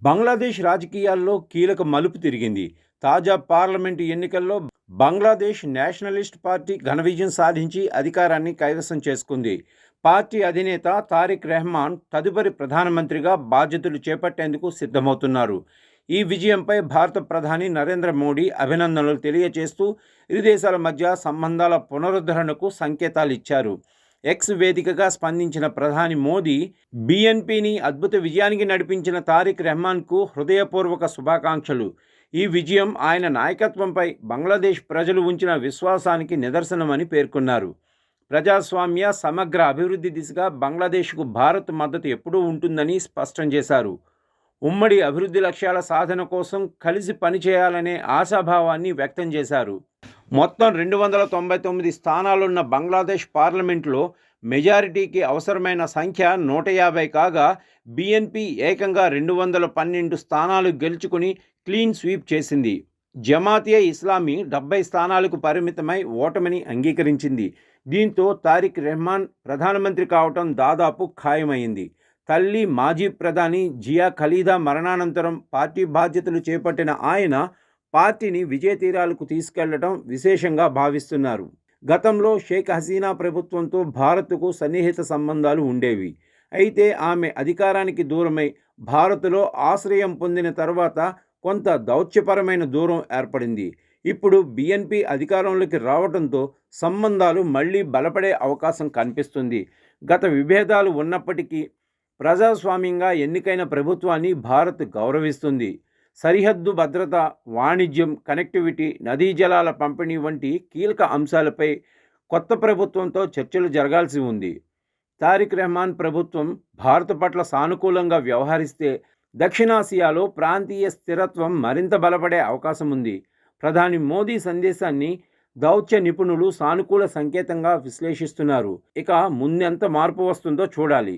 బంగ్లాదేశ్ రాజకీయాల్లో కీలక మలుపు తిరిగింది. తాజా పార్లమెంటు ఎన్నికల్లో బంగ్లాదేశ్ నేషనలిస్ట్ పార్టీ ఘన విజయం సాధించి అధికారాన్ని కైవసం చేసుకుంది. పార్టీ అధినేత తారిక్ రెహమాన్ తదుపరి ప్రధానమంత్రిగా బాధ్యతలు చేపట్టేందుకు సిద్ధమవుతున్నారు. ఈ విజయంపై భారత ప్రధాని నరేంద్ర మోడీ అభినందనలు తెలియజేస్తూ ఇరు దేశాల మధ్య సంబంధాల పునరుద్ధరణకు సంకేతాలిచ్చారు. ఎక్స్ వేదికగా స్పందించిన ప్రధాని మోదీ బీఎన్పీని అద్భుత విజయానికి నడిపించిన తారిక్ రెహమాన్కు హృదయపూర్వక శుభాకాంక్షలు. ఈ విజయం ఆయన నాయకత్వంపై బంగ్లాదేశ్ ప్రజలు ఉంచిన విశ్వాసానికి నిదర్శనమని పేర్కొన్నారు. ప్రజాస్వామ్య సమగ్ర అభివృద్ధి దిశగా బంగ్లాదేశ్కు భారత్ మద్దతు ఎప్పుడూ ఉంటుందని స్పష్టం చేశారు. ఉమ్మడి అభివృద్ధి లక్ష్యాల సాధన కోసం కలిసి పనిచేయాలనే ఆశాభావాన్ని వ్యక్తం చేశారు. మొత్తం 299 స్థానాలున్న బంగ్లాదేశ్ పార్లమెంట్లో మెజారిటీకి అవసరమైన సంఖ్య 150 కాగా బీఎన్పీ ఏకంగా 212 స్థానాలు గెలుచుకుని క్లీన్ స్వీప్ చేసింది. జమాతియే ఇస్లామీ 70 స్థానాలకు పరిమితమై ఓటమిని అంగీకరించింది. దీంతో తారిక్ రెహమాన్ ప్రధానమంత్రి కావటం దాదాపు ఖాయమైంది. తల్లి మాజీ ప్రధాని జియా ఖలీదా మరణానంతరం పార్టీ బాధ్యతలు చేపట్టిన ఆయన పార్టీని విజయతీరాలకు తీసుకెళ్లడం విశేషంగా భావిస్తున్నారు. గతంలో షేక్ హసీనా ప్రభుత్వంతో భారత్కు సన్నిహిత సంబంధాలు ఉండేవి. అయితే ఆమె అధికారానికి దూరమై భారత్లో ఆశ్రయం పొందిన తర్వాత కొంత దౌత్యపరమైన దూరం ఏర్పడింది. ఇప్పుడు బీఎన్పీ అధికారంలోకి రావడంతో సంబంధాలు మళ్లీ బలపడే అవకాశం కనిపిస్తుంది. గత విభేదాలు ఉన్నప్పటికీ ప్రజాస్వామ్యంగా ఎన్నికైన ప్రభుత్వాన్ని భారత్ గౌరవిస్తుంది. సరిహద్దు భద్రత, వాణిజ్యం, కనెక్టివిటీ, నదీ జలాల పంపిణీ వంటి కీలక అంశాలపై కొత్త ప్రభుత్వంతో చర్చలు జరగాల్సి ఉంది. తారిక్ రెహమాన్ ప్రభుత్వం భారత్ పట్ల సానుకూలంగా వ్యవహరిస్తే దక్షిణాసియాలో ప్రాంతీయ స్థిరత్వం మరింత బలపడే అవకాశం ఉంది. ప్రధాని మోదీ సందేశాన్ని దౌత్య నిపుణులు సానుకూల సంకేతంగా విశ్లేషిస్తున్నారు. ఇక ముందెంత మార్పు వస్తుందో చూడాలి.